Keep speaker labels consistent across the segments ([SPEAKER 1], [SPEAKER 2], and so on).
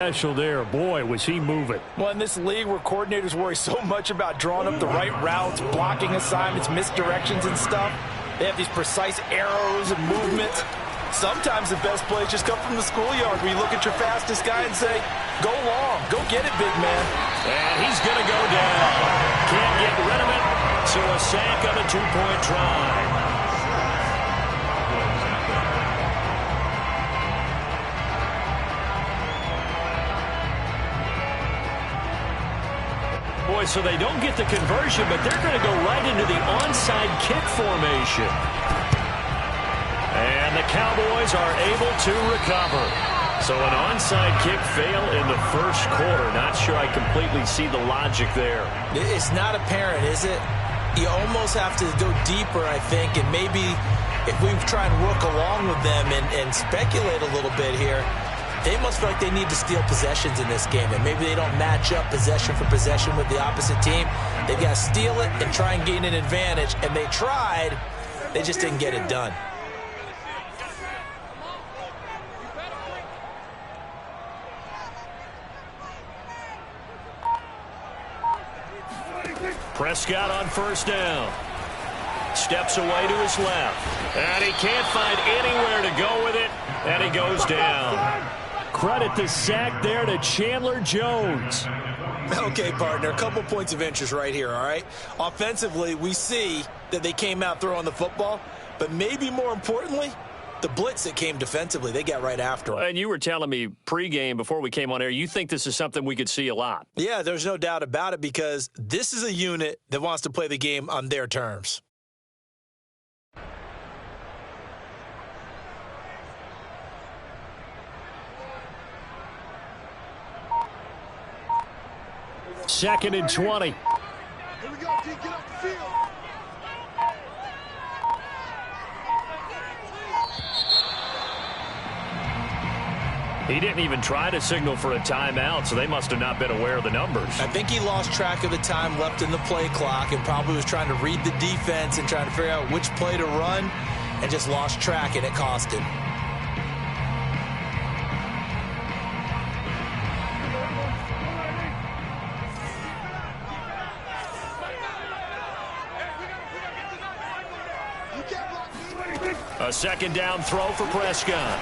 [SPEAKER 1] Special there. Boy, was he moving.
[SPEAKER 2] Well, in this league where coordinators worry so much about drawing up the right routes, blocking assignments, misdirections and stuff, they have these precise arrows and movements. Sometimes the best plays just come from the schoolyard where you look at your fastest guy and say, go long, go get it, big man.
[SPEAKER 1] And he's going to go down. Can't get rid of it, so a sack on a two-point try. Boy, so they don't get the conversion, but they're going to go right into the onside kick formation. And the Cowboys are able to recover. So an onside kick fail in the first quarter. Not sure I completely see the logic there.
[SPEAKER 2] It's not apparent, is it? You almost have to go deeper, I think, and maybe if we try and work along with them and speculate a little bit here, they must feel like they need to steal possessions in this game, and maybe they don't match up possession for possession with the opposite team. They've got to steal it and try and gain an advantage, and they tried. They just didn't get it done.
[SPEAKER 1] Prescott on first down. Steps away to his left. And he can't find anywhere to go with it, and he goes down. Credit the sack there to Chandler Jones.
[SPEAKER 2] Okay, partner, a couple points of interest right here, all right? Offensively, we see that they came out throwing the football, but maybe more importantly, the blitz that came defensively, they got right after him.
[SPEAKER 1] And you were telling me pregame before we came on air, you think this is something we could see a lot.
[SPEAKER 2] Yeah, there's no doubt about it because this is a unit that wants to play the game on their terms.
[SPEAKER 1] Second and 20.
[SPEAKER 3] Here we go, D. Get up the field.
[SPEAKER 1] He didn't even try to signal for a timeout, so they must have not been aware of the numbers.
[SPEAKER 2] I think he lost track of the time left in the play clock and probably was trying to read the defense and trying to figure out which play to run and just lost track, and it cost him.
[SPEAKER 1] A second down throw for Prescott.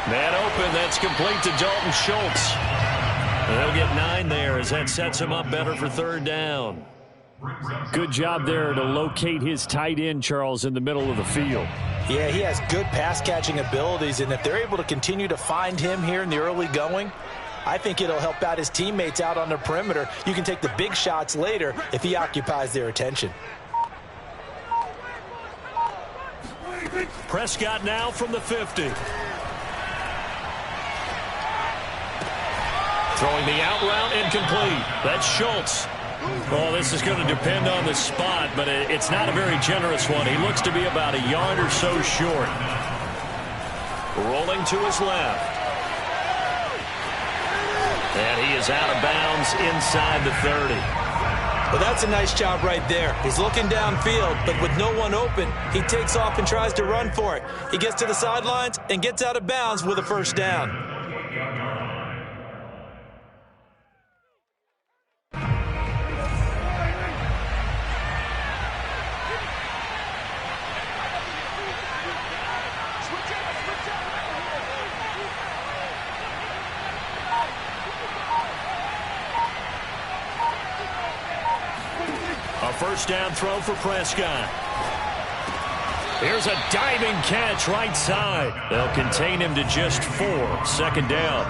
[SPEAKER 1] Man open, that's complete to Dalton Schultz. They'll get 9 there as that sets him up better for third down. Good job there to locate his tight end, Charles, in the middle of the field.
[SPEAKER 2] Yeah, he has good pass-catching abilities, and if they're able to continue to find him here in the early going, I think it'll help out his teammates out on the perimeter. You can take the big shots later if he occupies their attention.
[SPEAKER 1] Prescott now from the 50. Throwing the out route incomplete. That's Schultz. Well, this is going to depend on the spot, but it's not a very generous one. He looks to be about a yard or so short. Rolling to his left. And he is out of bounds inside the 30.
[SPEAKER 2] Well, that's a nice job right there. He's looking downfield, but with no one open, he takes off and tries to run for it. He gets to the sidelines and gets out of bounds with a first down.
[SPEAKER 1] First down throw for Prescott. Here's a diving catch right side. They'll contain him to just 4. Second down.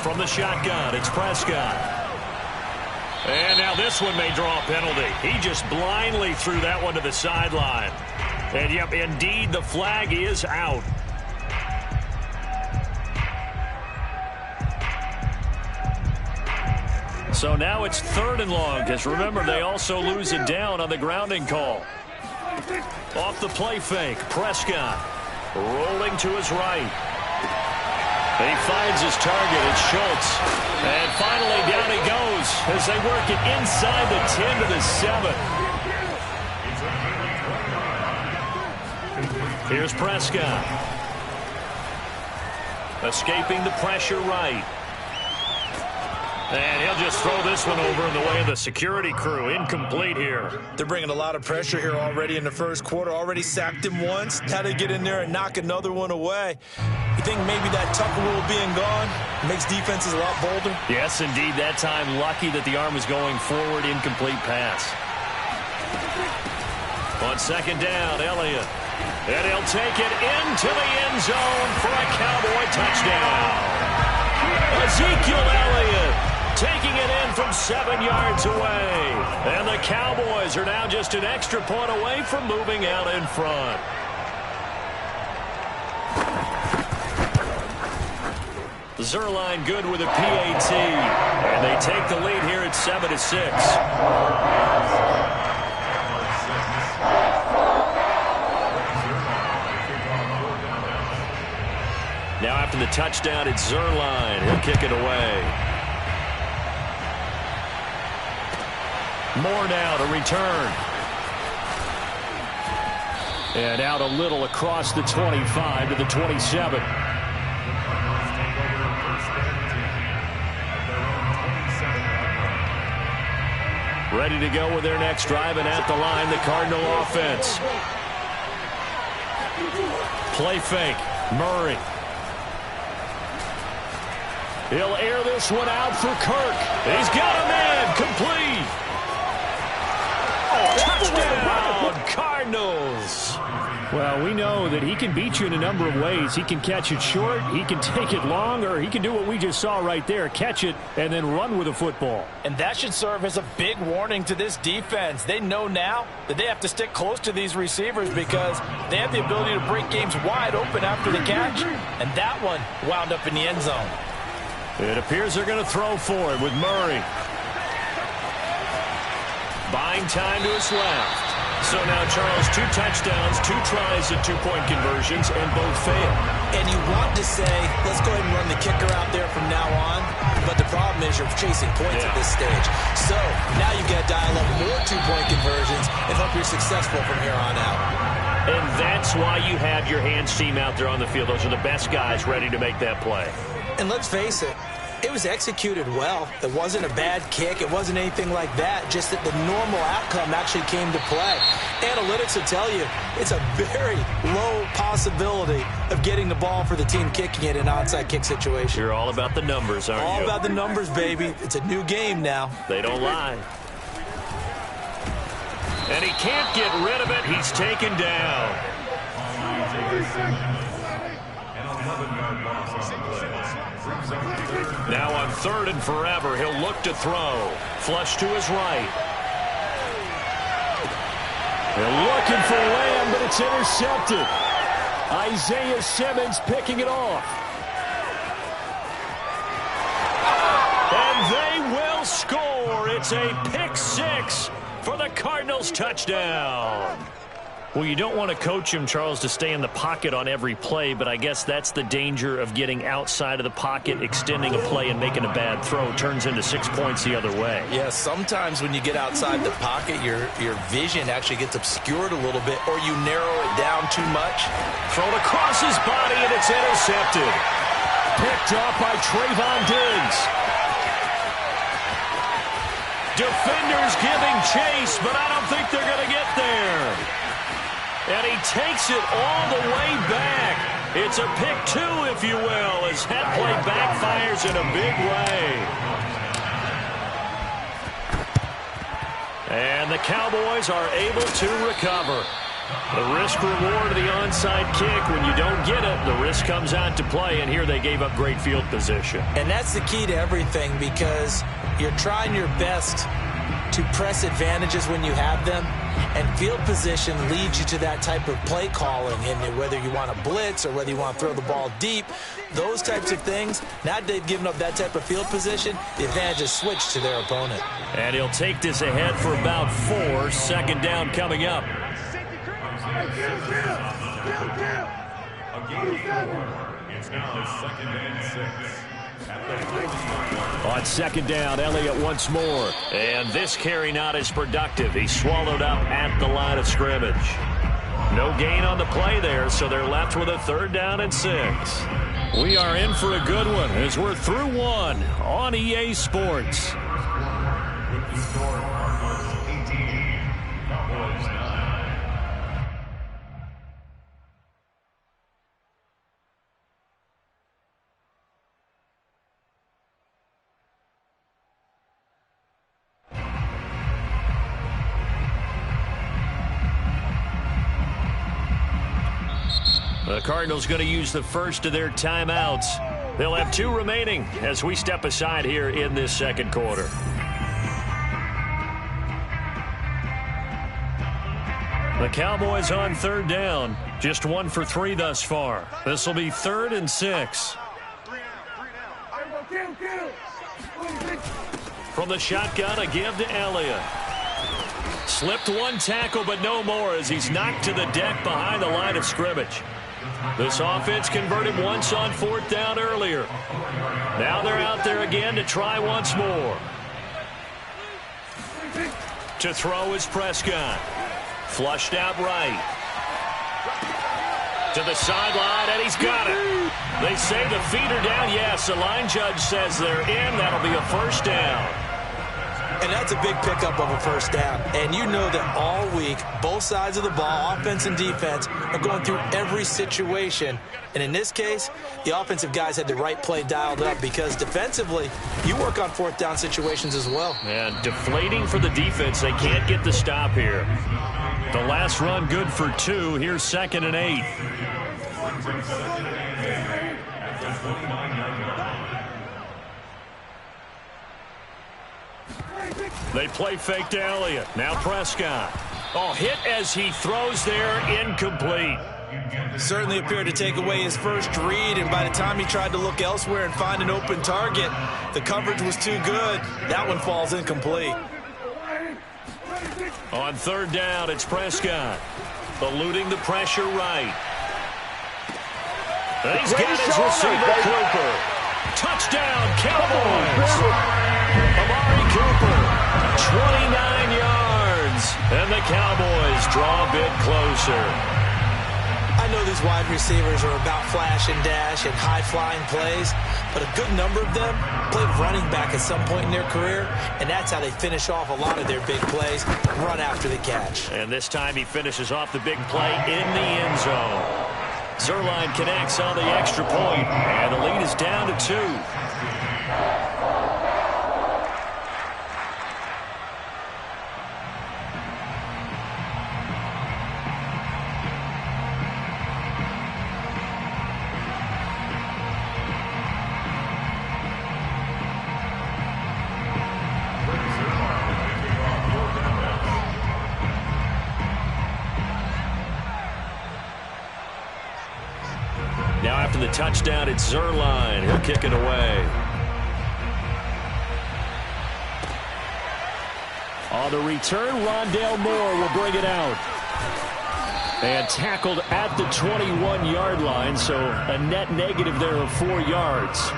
[SPEAKER 1] From the shotgun, it's Prescott. And now this one may draw a penalty. He just blindly threw that one to the sideline. And yep, indeed, the flag is out. So now it's 3rd and long, because remember, they also lose it down on the grounding call. Off the play fake, Prescott rolling to his right. He finds his target, it's Schultz. And finally down he goes as they work it inside the 10 to the 7. Here's Prescott. Escaping the pressure right. And he'll just throw this one over in the way of the security crew. Incomplete here.
[SPEAKER 2] They're bringing a lot of pressure here already in the first quarter. Already sacked him once. Now to get in there and knock another one away. You think maybe that Tucker rule being gone makes defenses a lot bolder?
[SPEAKER 1] Yes, indeed. That time, lucky that the arm was going forward. Incomplete pass. On second down, Elliott. And he'll take it into the end zone for a Cowboy touchdown. Ezekiel Elliott taking it in from 7 yards away. And the Cowboys are now just an extra point away from moving out in front. Zuerlein good with a PAT. And they take the lead here at 7-6. Now after the touchdown, it's Zuerlein. He'll kick it away. Moore now to return. And out a little across the 25 to the 27. Ready to go with their next drive, and at the line, the Cardinal offense. Play fake. Murray. He'll air this one out for Kirk. He's got a man. Complete. Touchdown, Cardinals.
[SPEAKER 4] Well, we know that he can beat you in a number of ways. He can catch it short, he can take it long, or he can do what we just saw right there, catch it and then run with the football.
[SPEAKER 2] And that should serve as a big warning to this defense. They know now that they have to stick close to these receivers because they have the ability to break games wide open after the catch. And that one wound up in the end zone.
[SPEAKER 1] It appears they're going to throw for it with Murray. Buying time to his left. So now, Charles, 2 touchdowns, 2 tries at 2-point conversions, and both fail.
[SPEAKER 2] And you want to say, let's go ahead and run the kicker out there from now on. But the problem is you're chasing points at this stage. So now you've got to dial up more 2-point conversions and hope you're successful from here on out.
[SPEAKER 1] And that's why you have your hands team out there on the field. Those are the best guys ready to make that play.
[SPEAKER 2] And let's face it, it was executed well. It wasn't a bad kick. It wasn't anything like that. Just that the normal outcome actually came to play. Analytics will tell you it's a very low possibility of getting the ball for the team kicking it in an onside kick situation.
[SPEAKER 1] You're all about the numbers, aren't you?
[SPEAKER 2] All about the numbers, baby. It's a new game now.
[SPEAKER 1] They don't lie. And he can't get rid of it. He's taken down. Now on 3rd and forever, he'll look to throw. Flush to his right.
[SPEAKER 4] They're looking for Lamb, but it's intercepted. Isaiah Simmons picking it off.
[SPEAKER 1] And they will score. It's a pick 6 for the Cardinals touchdown. Well, you don't want to coach him, Charles, to stay in the pocket on every play, but I guess that's the danger of getting outside of the pocket, extending a play, and making a bad throw. Turns into 6 points the other way.
[SPEAKER 2] Yeah, sometimes when you get outside the pocket, your vision actually gets obscured a little bit, or you narrow it down too much.
[SPEAKER 1] Thrown across his body, and it's intercepted.
[SPEAKER 4] Picked up by Trayvon Diggs.
[SPEAKER 1] Defenders giving chase, but I don't think they're going to get there. And he takes it all the way back. It's a pick 2, if you will, as that play backfires in a big way. And the Cowboys are able to recover. The risk-reward of the onside kick, when you don't get it, the risk comes out to play, and here they gave up great field position.
[SPEAKER 2] And that's the key to everything, because you're trying your best to press advantages when you have them, and field position leads you to that type of play calling. And whether you want to blitz or whether you want to throw the ball deep, those types of things, now that they've given up that type of field position, the advantage is switched to their opponent.
[SPEAKER 1] And he'll take this ahead for about 4. Second down coming up.
[SPEAKER 5] It's now 2nd and 6.
[SPEAKER 1] On second down, Elliott once more. And this carry not as productive. He's swallowed up at the line of scrimmage. No gain on the play there, so they're left with a 3rd down and 6. We are in for a good one as we're through one on EA Sports.
[SPEAKER 5] With the score, Cardinals 18, Cowboys 9.
[SPEAKER 1] The Cardinals going to use the first of their timeouts. They'll have 2 remaining as we step aside here in this 2nd quarter. The Cowboys on 3rd down. Just 1 for 3 thus far. This will be 3rd and 6. From the shotgun, a give to Elliott. Slipped 1 tackle, but no more as he's knocked to the deck behind the line of scrimmage. This offense converted once on 4th down earlier. Now they're out there again to try once more. To throw is Prescott. Flushed out right. To the sideline, and he's got it. They say the feet are down. Yes, the line judge says they're in. That'll be a 1st down.
[SPEAKER 2] And that's a big pickup of a 1st down. And you know that all week, both sides of the ball, offense and defense, are going through every situation. And in this case, the offensive guys had the right play dialed up because defensively, you work on 4th down situations as well.
[SPEAKER 1] And deflating for the defense. They can't get the stop here. The last run good for 2. Here's 2nd and 8. They play fake to Elliott. Now Prescott. Oh, hit as he throws there, incomplete.
[SPEAKER 2] Certainly appeared to take away his first read, and by the time he tried to look elsewhere and find an open target, the coverage was too good. That one falls incomplete.
[SPEAKER 1] On 3rd down, it's Prescott. Eluding the pressure right. And he's got his receiver, Cooper. Touchdown, Cowboys. Amari Cooper, 29 yards. And the Cowboys draw a bit closer.
[SPEAKER 2] I know these wide receivers are about flash and dash and high-flying plays, but a good number of them played running back at some point in their career, and that's how they finish off a lot of their big plays, run after the catch.
[SPEAKER 1] And this time he finishes off the big play in the end zone. Zuerlein connects on the extra point, and the lead is down to 2. Now after the touchdown, it's Zuerlein. He'll kick it away.
[SPEAKER 4] On the return, Rondale Moore will bring it out. And tackled at the 21-yard line, so a net negative there of 4 yards.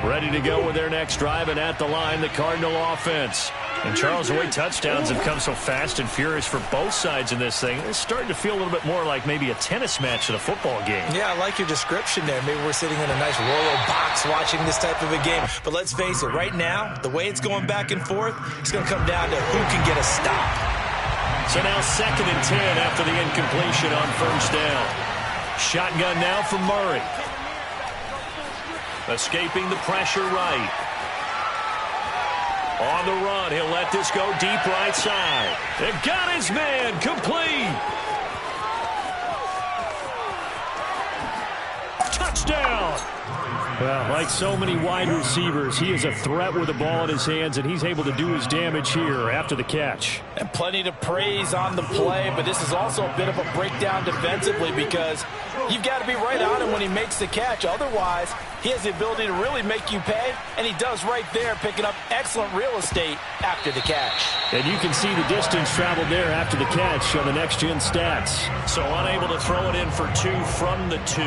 [SPEAKER 1] Ready to go with their next drive, and at the line, the Cardinal offense. And Charles, the way touchdowns have come so fast and furious for both sides in this thing, it's starting to feel a little bit more like maybe a tennis match than a football game.
[SPEAKER 2] Yeah, I like your description there. Maybe we're sitting in a nice royal box watching this type of a game. But let's face it, right now, the way it's going back and forth, it's going to come down to who can get a stop.
[SPEAKER 1] So now 2nd and 10 after the incompletion on 1st down. Shotgun now for Murray. Escaping the pressure right. On the run, he'll let this go deep right side. It got his man, complete. Touchdown.
[SPEAKER 4] Well, like so many wide receivers, he is a threat with the ball in his hands, and he's able to do his damage here after the catch.
[SPEAKER 2] And plenty to praise on the play, but this is also a bit of a breakdown defensively because you've got to be right on him when he makes the catch. Otherwise, he has the ability to really make you pay, and he does right there, picking up excellent real estate after the catch.
[SPEAKER 4] And you can see the distance traveled there after the catch on the next-gen stats.
[SPEAKER 1] So unable to throw it in for 2 from the 2.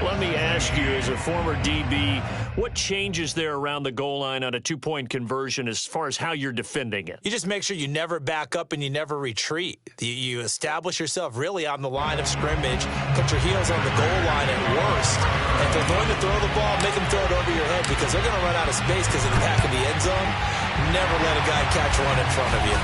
[SPEAKER 1] Let me ask you, as a former DB, what changes there around the goal line on a 2-point conversion as far as how you're defending it?
[SPEAKER 2] You just make sure you never back up and you never retreat. You establish yourself really on the line of scrimmage, put your heels on the goal line at worst. And if they're going to throw the ball, make them throw it over your head because they're going to run out of space because of the back of the end zone. Never let a guy catch one in front of you.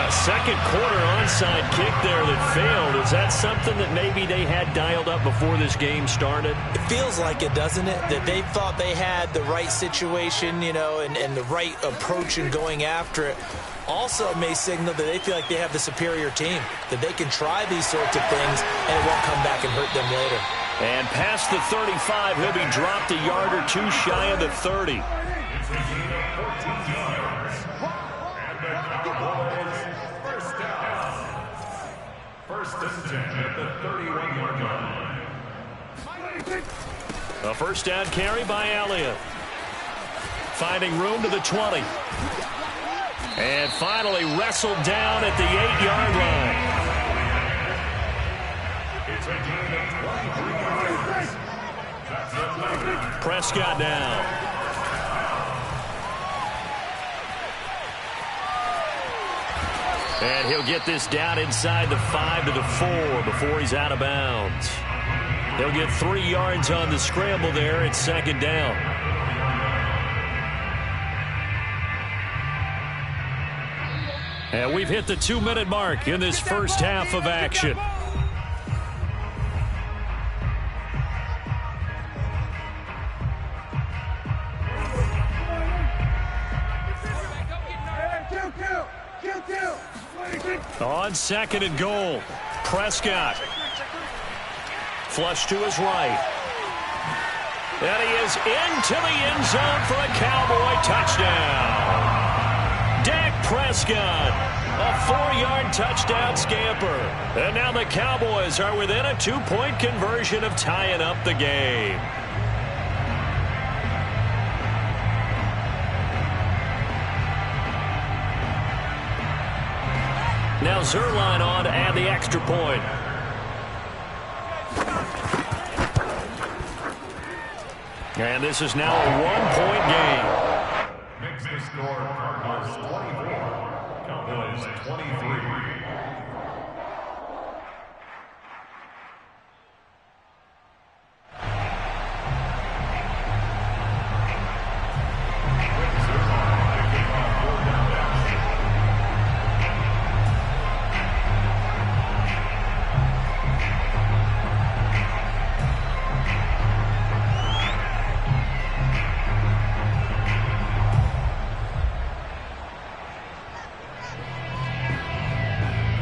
[SPEAKER 1] Second quarter onside kick there that failed. Is that something that maybe they had dialed up before this game started?
[SPEAKER 2] It feels like it, doesn't it? That they thought they had the right situation, you know, and the right approach in going after it. Also may signal that they feel like they have the superior team, that they can try these sorts of things and it won't come back and hurt them later.
[SPEAKER 1] And past the 35, he'll be dropped a yard or 2 shy of the 30.
[SPEAKER 5] First and 10 at the 31-yard line.
[SPEAKER 1] A first down carry by Elliott. Finding room to the 20. And finally wrestled down at the 8-yard line.
[SPEAKER 5] It's a gain of 23 yards. That's a
[SPEAKER 1] Prescott down. And he'll get this down inside the 5 to the 4 before he's out of bounds. He'll get 3 yards on the scramble there at second down. And we've hit the 2-minute mark in this first half of action. On second and goal, Prescott. Flush to his right. And he is into the end zone for a Cowboy touchdown. Dak Prescott, a 4-yard touchdown scamper. And now the Cowboys are within a 2-point conversion of tying up the game. Now Zuerlein on to add the extra point. And this is now a 1-point game.
[SPEAKER 5] Makes the score Cardinals 24, Cowboys 23.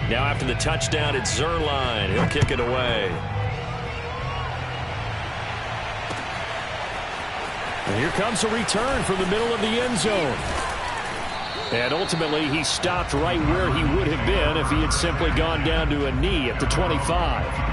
[SPEAKER 1] Now after the touchdown, it's Zuerlein. He'll kick it away.
[SPEAKER 4] And here comes a return from the middle of the end zone. And ultimately, he stopped right where he would have been if he had simply gone down to a knee at the 25.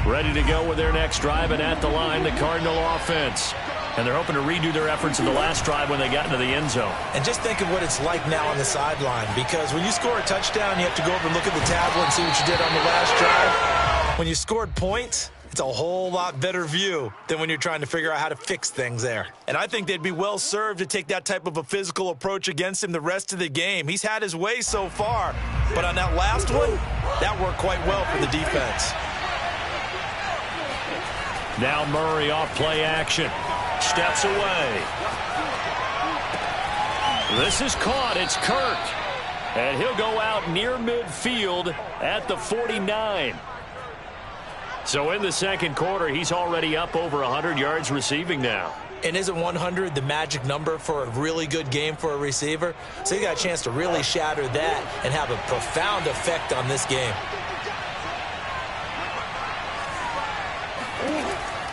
[SPEAKER 1] Ready to go with their next drive, and at the line, the Cardinal offense. And they're hoping to redo their efforts in the last drive when they got into the end zone.
[SPEAKER 2] And just think of what it's like now on the sideline, because when you score a touchdown, you have to go over and look at the tablet and see what you did on the last drive. When you scored points, it's a whole lot better view than when you're trying to figure out how to fix things there. And I think they'd be well served to take that type of a physical approach against him the rest of the game. He's had his way so far, but on that last one, that worked quite well for the defense.
[SPEAKER 1] Now Murray off play action. Steps away. This is caught. It's Kirk. And he'll go out near midfield at the 49. So in the second quarter, he's already up over 100 yards receiving now.
[SPEAKER 2] And isn't 100 the magic number for a really good game for a receiver? So he got a chance to really shatter that and have a profound effect on this game.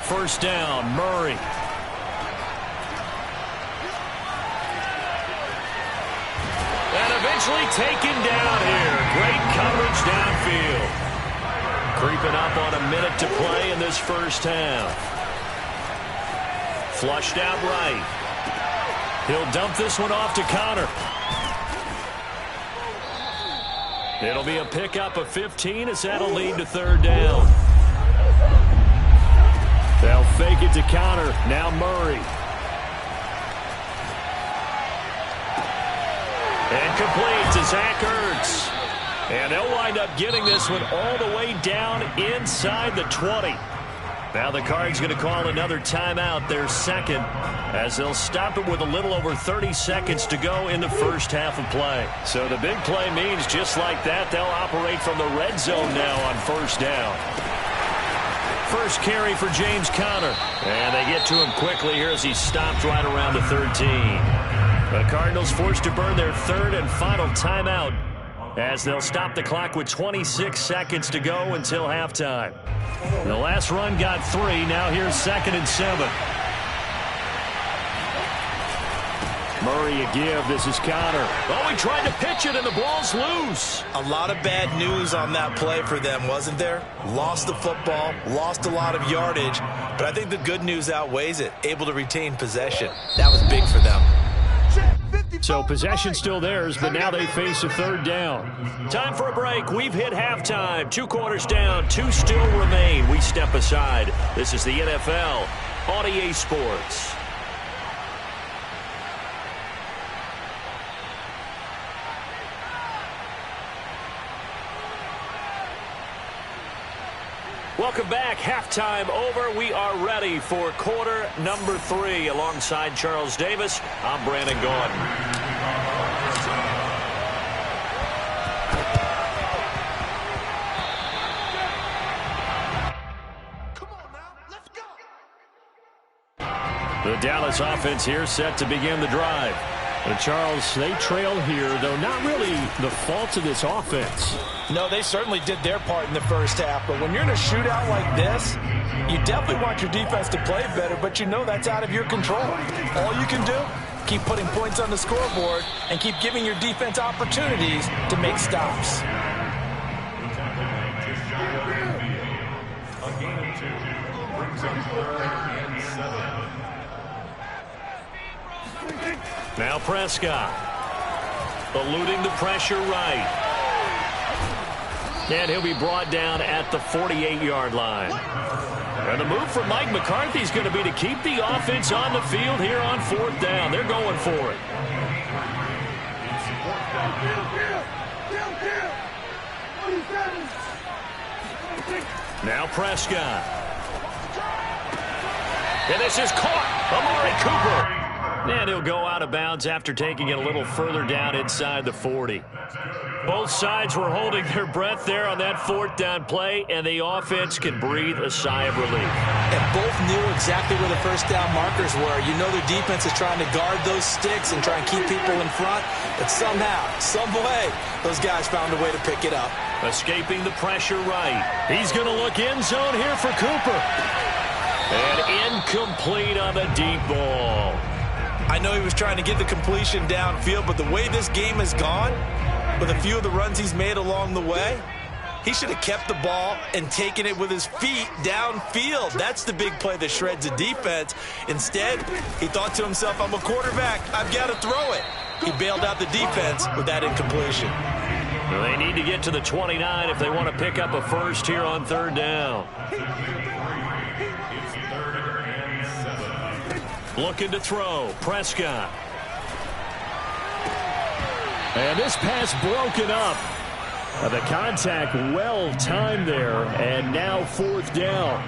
[SPEAKER 1] First down, Murray. And eventually taken down here. Great coverage downfield. Creeping up on a minute to play in this first half. Flushed out right. He'll dump this one off to Connor. It'll be a pickup of 15 as that'll lead to third down. They'll fake it to Connor. Now Murray. And complete to Zach Ertz. And they'll wind up getting this one all the way down inside the 20. Now the Cards going to call another timeout, their second, as they'll stop it with a little over 30 seconds to go in the first half of play. So the big play means just like that, they'll operate from the red zone now on first down. First carry for James Conner. And they get to him quickly here as he stopped right around the 13. The Cardinals forced to burn their third and final timeout as they'll stop the clock with 26 seconds to go until halftime. The last run got 3. Now here's 2nd and 7. Murray a give. This is Conner. Oh, he tried to pitch it, and the ball's loose.
[SPEAKER 2] A lot of bad news on that play for them, wasn't there? Lost the football, lost a lot of yardage, but I think the good news outweighs it. Able to retain possession. That was big for them.
[SPEAKER 4] So possession still theirs, but now they face a third down.
[SPEAKER 1] Time for a break. We've hit halftime. 2 quarters down. 2 still remain. We step aside. This is the NFL on EA Sports. Welcome back. Halftime over. We are ready for quarter number 3. Alongside Charles Davis, I'm Brandon Gordon.
[SPEAKER 3] Come on now, let's go.
[SPEAKER 1] The Dallas offense here set to begin the drive.
[SPEAKER 4] And Charles, they trail here, though not really the fault of this offense.
[SPEAKER 2] No, they certainly did their part in the first half, but when you're in a shootout like this, you definitely want your defense to play better, but you know that's out of your control. All you can do, keep putting points on the scoreboard and keep giving your defense opportunities to make stops.
[SPEAKER 5] A gain of 2 brings up 3rd and 7.
[SPEAKER 1] Now Prescott. Eluding the pressure right. And he'll be brought down at the 48-yard line. And the move for Mike McCarthy is going to be to keep the offense on the field here on 4th down. They're going for it. Now Prescott. And this is caught. Amari Cooper. And he'll go out of bounds after taking it a little further down inside the 40. Both sides were holding their breath there on that 4th down play, and the offense can breathe a sigh of relief.
[SPEAKER 2] And both knew exactly where the first down markers were. You know their defense is trying to guard those sticks and try and keep people in front, but somehow, some way, those guys found a way to pick it up.
[SPEAKER 1] Escaping the pressure right. He's going to look end zone here for Cooper. And incomplete on the deep ball.
[SPEAKER 2] I know he was trying to get the completion downfield, but the way this game has gone, with a few of the runs he's made along the way, he should have kept the ball and taken it with his feet downfield. That's the big play that shreds a defense. Instead, he thought to himself, I'm a quarterback, I've got to throw it. He bailed out the defense with that incompletion.
[SPEAKER 1] Well, they need to get to the 29 if they want to pick up a first here on 3rd down. Looking to throw. Prescott.
[SPEAKER 4] And this pass broken up. The contact well timed there, and now 4th down.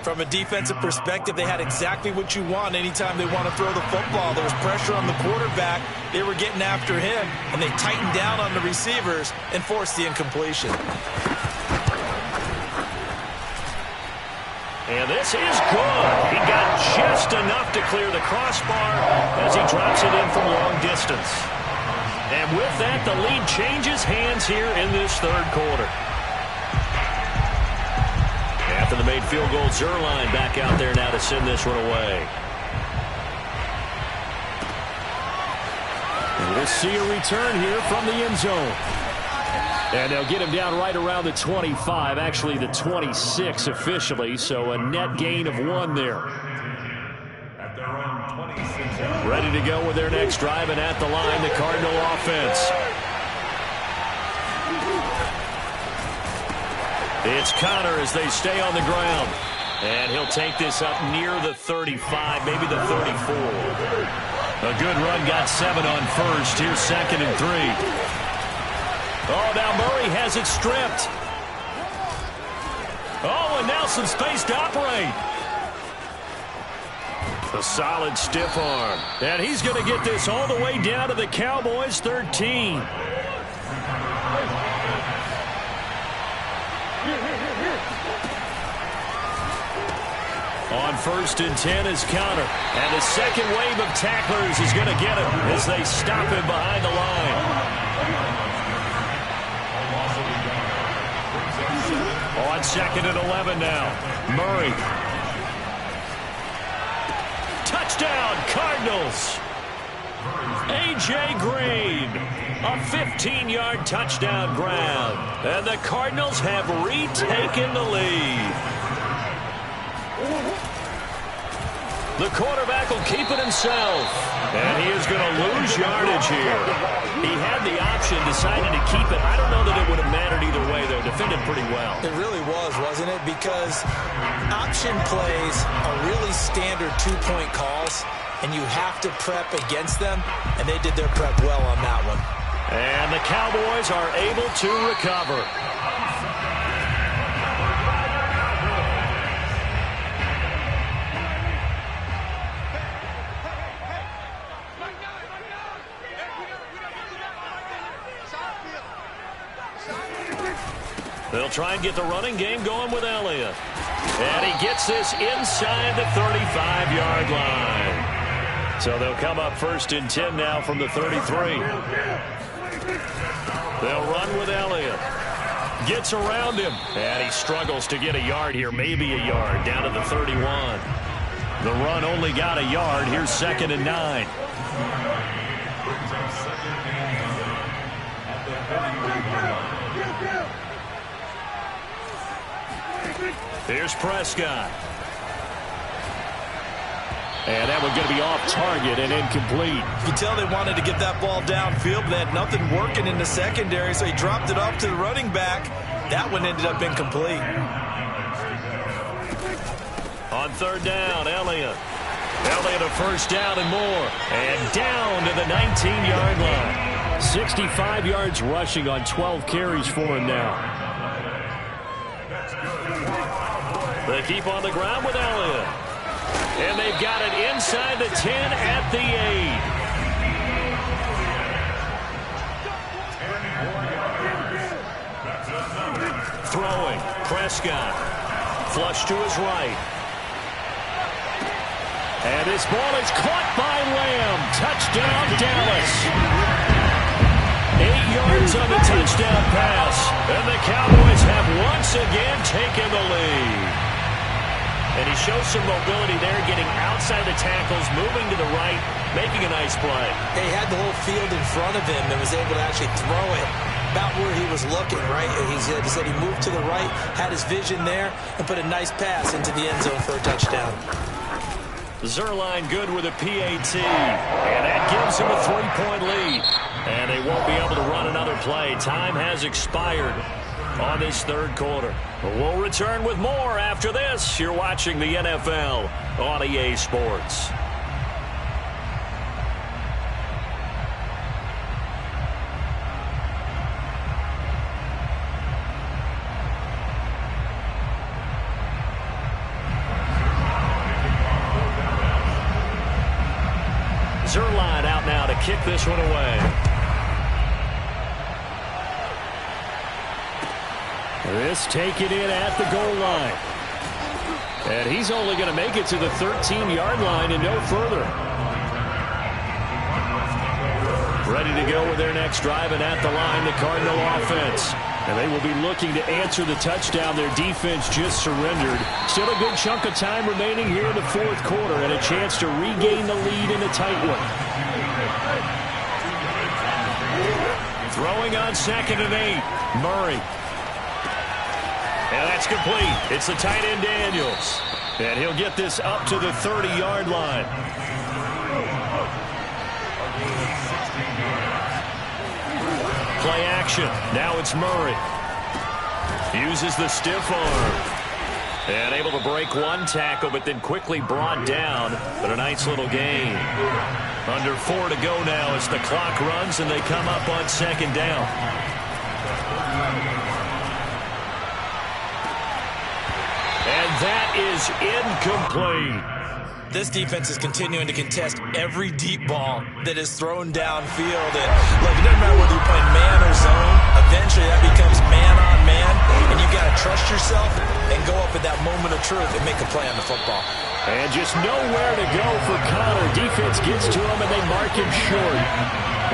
[SPEAKER 2] From a defensive perspective, they had exactly what you want anytime they want to throw the football. There was pressure on the quarterback. They were getting after him, and they tightened down on the receivers and forced the incompletion.
[SPEAKER 1] And this is good. He got just enough to clear the crossbar as he drops it in from long distance. And with that, the lead changes hands here in this third quarter. After the made field goal, Zuerlein back out there now to send this one away.
[SPEAKER 4] And we'll see a return here from the end zone. And they'll get him down right around the 25, actually the 26 officially, so a net gain of 1 there.
[SPEAKER 5] At their own 26.
[SPEAKER 1] Ready to go with their next drive, and at the line, the Cardinal offense. It's Conner as they stay on the ground. And he'll take this up near the 35, maybe the 34. A good run, got 7 on first. Here's 2nd and 3. Oh, now Murray has it stripped. Oh, and now some space to operate. A solid stiff arm. And he's going to get this all the way down to the Cowboys' 13. On 1st and 10 is Conner. And the second wave of tacklers is going to get him as they stop him behind the line. On 2nd and 11 now. Murray. Touchdown, Cardinals. A.J. Green. A 15-yard touchdown grab. And the Cardinals have retaken the lead. The quarterback will keep it himself. And he is going to lose yardage here. He had the option, decided to keep it. I don't know that it would have mattered either way, though. Defended pretty well.
[SPEAKER 2] It really was, wasn't it? Because option plays are really standard two-point calls, and you have to prep against them, and they did their prep well on that one.
[SPEAKER 1] And the Cowboys are able to recover. They'll try and get the running game going with Elliott. And he gets this inside the 35-yard line. So they'll come up 1st and 10 now from the 33. They'll run with Elliott. Gets around him. And he struggles to get a yard here, maybe a yard, down to the 31. The run only got a yard. Here's 2nd and 9. Here's Prescott. And that one's going to be off target and incomplete.
[SPEAKER 2] You can tell they wanted to get that ball downfield, but they had nothing working in the secondary, so he dropped it off to the running back. That one ended up incomplete.
[SPEAKER 1] On 3rd down, Elliott. Elliott a 1st down and more. And down to the 19-yard line. 65 yards rushing on 12 carries for him now. They keep on the ground with Elliott. And they've got it inside the 10 at the 8. Throwing. Prescott. Flush to his right. And this ball is caught by Lamb. Touchdown, Dallas. 8 yards on the touchdown pass. And the Cowboys have once again taken the lead. And he shows some mobility there, getting outside the tackles, moving to the right, making a nice play.
[SPEAKER 2] He had the whole field in front of him and was able to actually throw it about where he was looking, right? He said he moved to the right, had his vision there, and put a nice pass into the end zone for a touchdown.
[SPEAKER 1] Zuerlein good with a PAT, and that gives him a 3-point lead. And they won't be able to run another play. Time has expired on this third quarter. We'll return with more after this. You're watching the NFL on EA Sports. Zuerlein out now to kick this one away. This taken in at the goal line.
[SPEAKER 4] And he's only going to make it to the 13-yard line and no further. Ready to go with their next drive, and at the line, the Cardinal offense. And they will be looking to answer the touchdown their defense just surrendered. Still a good chunk of time remaining here in the fourth quarter and a chance to regain the lead in a tight one.
[SPEAKER 1] Throwing on 2nd and 8. Murray. And that's complete. It's the tight end Daniels. And he'll get this up to the 30-yard line. Play action. Now it's Murray. Uses the stiff arm. And able to break one tackle, but then quickly brought down. But a nice little gain. Under 4 to go now as the clock runs and they come up on 2nd down. And that is incomplete.
[SPEAKER 2] This defense is continuing to contest every deep ball that is thrown downfield. And look, it doesn't matter whether you're playing man or zone. Eventually that becomes man on man. And you've got to trust yourself and go up at that moment of truth and make a play on the football.
[SPEAKER 4] And just nowhere to go for Connor. Defense gets to him and they mark him short.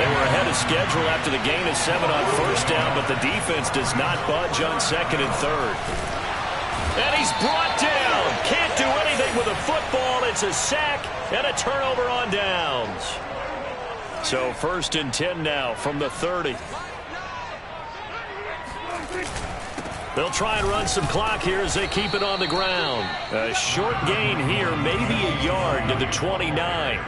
[SPEAKER 1] They were ahead of schedule after the gain of 7 on 1st down, but the defense does not budge on 2nd and 3rd. And he's brought down. Can't do anything with a football. It's a sack and a turnover on downs. So 1st and 10 now from the 30. They'll try and run some clock here as they keep it on the ground. A short gain here, maybe a yard to the 29.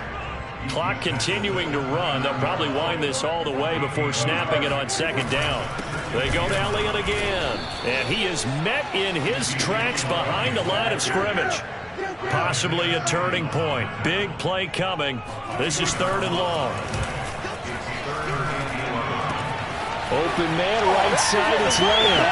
[SPEAKER 1] Clock continuing to run. They'll probably wind this all the way before snapping it on 2nd down. They go to Elliott again. And he is met in his tracks behind the line of scrimmage. Possibly a turning point. Big play coming. This is 3rd and long.
[SPEAKER 4] Open man, right side, it's Leonard.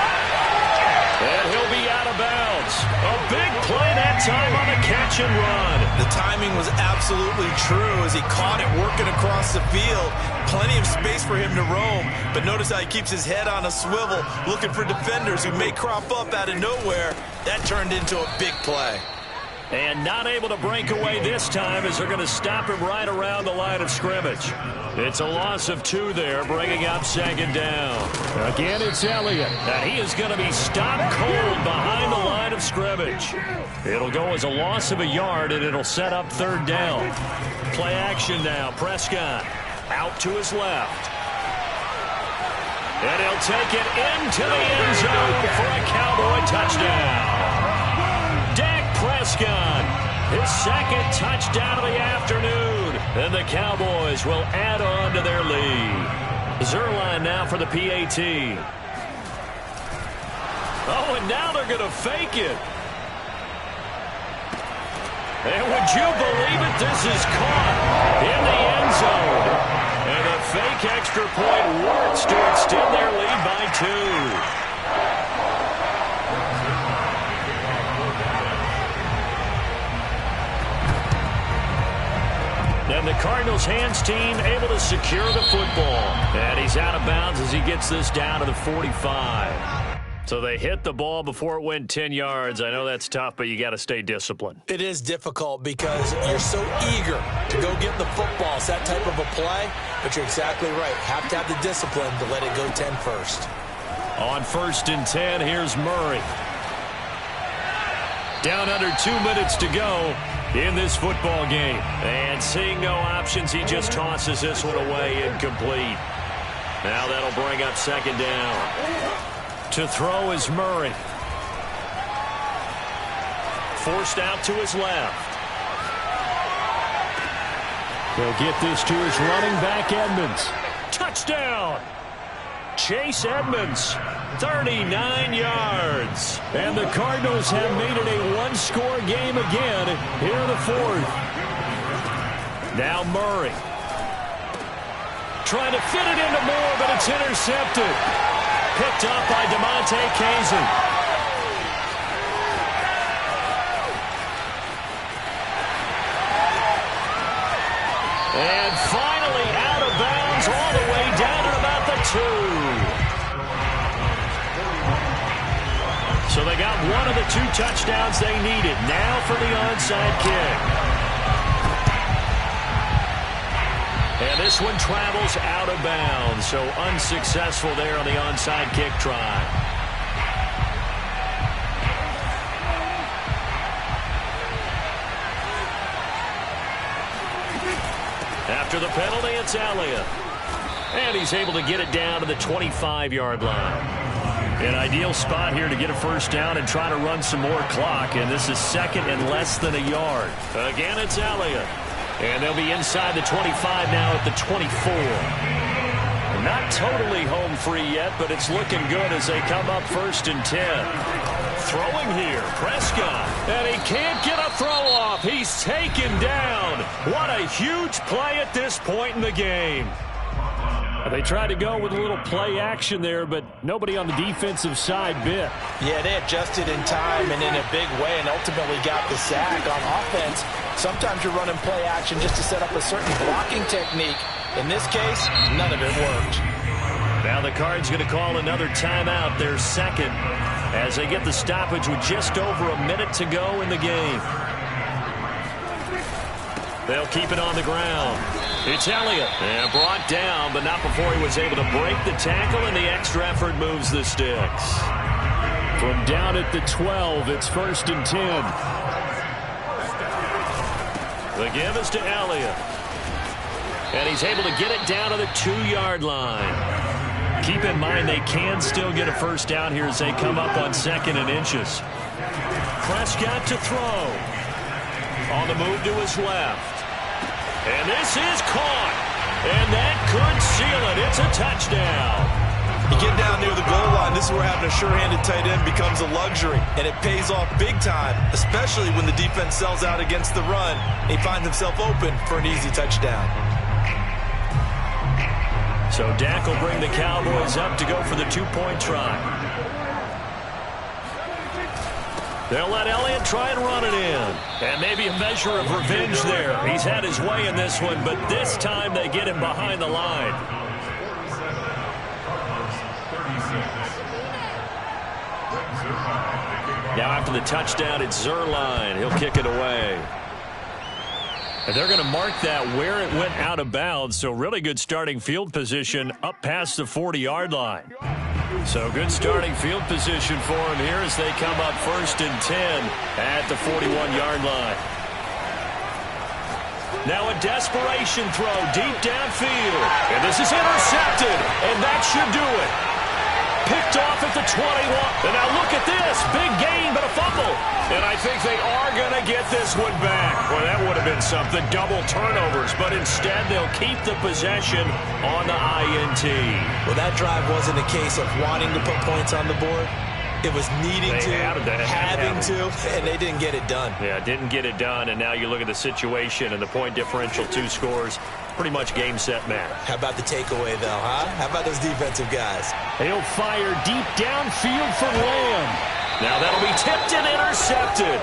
[SPEAKER 1] And he'll be out of bounds. A big play that time on the catch and run.
[SPEAKER 2] The timing was absolutely true as he caught it working across the field. Plenty of space for him to roam. But notice how he keeps his head on a swivel, looking for defenders who may crop up out of nowhere. That turned into a big play.
[SPEAKER 1] And not able to break away this time as they're going to stop him right around the line of scrimmage. It's a loss of 2 there, bringing up 2nd down.
[SPEAKER 4] Again, it's Elliott.
[SPEAKER 1] And he is going to be stopped cold behind the line of scrimmage. It'll go as a loss of a yard, and it'll set up 3rd down. Play action now. Prescott out to his left. And he'll take it into the end zone for a Cowboy touchdown. Prescott, his 2nd touchdown of the afternoon. And the Cowboys will add on to their lead. Zuerlein now for the PAT. Oh, and now they're going to fake it. And would you believe it? This is caught in the end zone. And a fake extra point works to extend their lead by 2. And the Cardinals hands team able to secure the football. And he's out of bounds as he gets this down to the 45. So they hit the ball before it went 10 yards. I know that's tough, but you got to stay disciplined.
[SPEAKER 2] It is difficult because you're so eager to go get the football. It's that type of a play, but you're exactly right. Have to have the discipline to let it go 10 first.
[SPEAKER 1] On 1st and 10, here's Murray. Down under 2 minutes to go in this football game. And seeing no options, he just tosses this one away incomplete. Now that'll bring up 2nd down. To throw is Murray. Forced out to his left.
[SPEAKER 4] They'll get this to his running back, Edmonds.
[SPEAKER 1] Touchdown! Chase Edmonds, 39 yards.
[SPEAKER 4] And the Cardinals have made it a one-score game again here in the 4th.
[SPEAKER 1] Now Murray. Trying to fit it into Moore, but it's intercepted. Picked up by DeMonte Casey. And finally out of bounds all the way down at about the 2. So they got one of the 2 touchdowns they needed. Now for the onside kick. And this one travels out of bounds, so unsuccessful there on the onside kick try. After the penalty, it's Elliott. And he's able to get it down to the 25-yard line. An ideal spot here to get a first down and try to run some more clock. And this is second and less than a yard. Again, it's Elliott. And they'll be inside the 25 now at the 24. Not totally home free yet, but it's looking good as they come up 1st and 10. Throwing here, Prescott. And he can't get a throw off. He's taken down. What a huge play at this point in the game. They tried to go with a little play action there, but nobody on the defensive side bit.
[SPEAKER 2] Yeah, they adjusted in time and in a big way and ultimately got the sack. On offense, sometimes you're running play action just to set up a certain blocking technique. In this case, none of it worked.
[SPEAKER 1] Now the Cards going to call another timeout, their second, as they get the stoppage with just over a minute to go in the game. They'll keep it on the ground. It's Elliott. And brought down, but not before he was able to break the tackle, and the extra effort moves the sticks.
[SPEAKER 4] From down at the 12, it's 1st and 10.
[SPEAKER 1] The give is to Elliott. And he's able to get it down to the 2-yard line. Keep in mind they can still get a first down here as they come up on 2nd and inches. Prescott to throw. On the move to his left. And this is caught. And that could seal it. It's a touchdown.
[SPEAKER 3] You get down near the goal line, this is where having a sure-handed tight end becomes a luxury. And it pays off big time, especially when the defense sells out against the run. And he finds himself open for an easy touchdown.
[SPEAKER 1] So Dak will bring the Cowboys up to go for the 2-point try. They'll let Elliott try and run it in. And maybe a measure of revenge there. He's had his way in this one, but this time they get him behind the line. Now after the touchdown, it's Zuerlein. He'll kick it away. And they're going to mark that where it went out of bounds, so really good starting field position up past the 40-yard line. So good starting field position for him here as they come up 1st and 10 at the 41-yard line. Now a desperation throw deep downfield. And this is intercepted, and that should do it. Picked off at the 21. And now look at this. Big gain, but a fumble. And I think they are going to get this one back. Well, that would have been something. Double turnovers. But instead, they'll keep the possession on the INT.
[SPEAKER 2] Well, that drive wasn't a case of wanting to put points on the board. It was needing to, having to, and they didn't get it done.
[SPEAKER 1] Yeah, didn't get it done, and now you look at the situation and the point differential, 2 scores, pretty much game, set, match.
[SPEAKER 2] How about the takeaway, though, huh? How about those defensive guys?
[SPEAKER 4] He'll fire deep downfield for Lamb.
[SPEAKER 1] Now that'll be tipped and intercepted.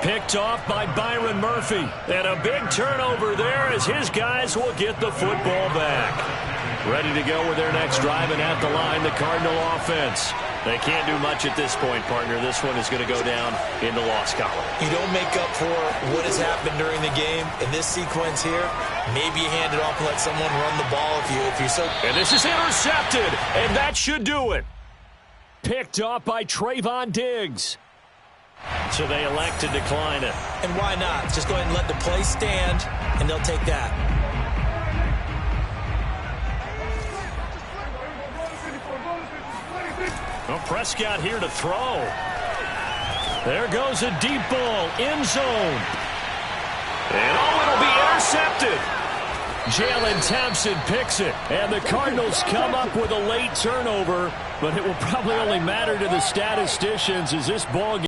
[SPEAKER 1] Picked off by Byron Murphy. And a big turnover there as his guys will get the football back. Ready to go with their next drive, and at the line, the Cardinal offense. They can't do much at this point, partner. This one is going to go down in the loss column.
[SPEAKER 2] You don't make up for what has happened during the game. In this sequence here, maybe you hand it off and let someone run the ball if you're so...
[SPEAKER 1] And this is intercepted, and that should do it.
[SPEAKER 4] Picked off by Trayvon Diggs.
[SPEAKER 1] So they elect to decline it.
[SPEAKER 2] And why not? Just go ahead and let the play stand, and they'll take that.
[SPEAKER 1] Well, Prescott here to throw. There goes a deep ball, end zone. And it'll be intercepted.
[SPEAKER 4] Jalen Thompson picks it, and the Cardinals come up with a late turnover, but it will probably only matter to the statisticians as this ball game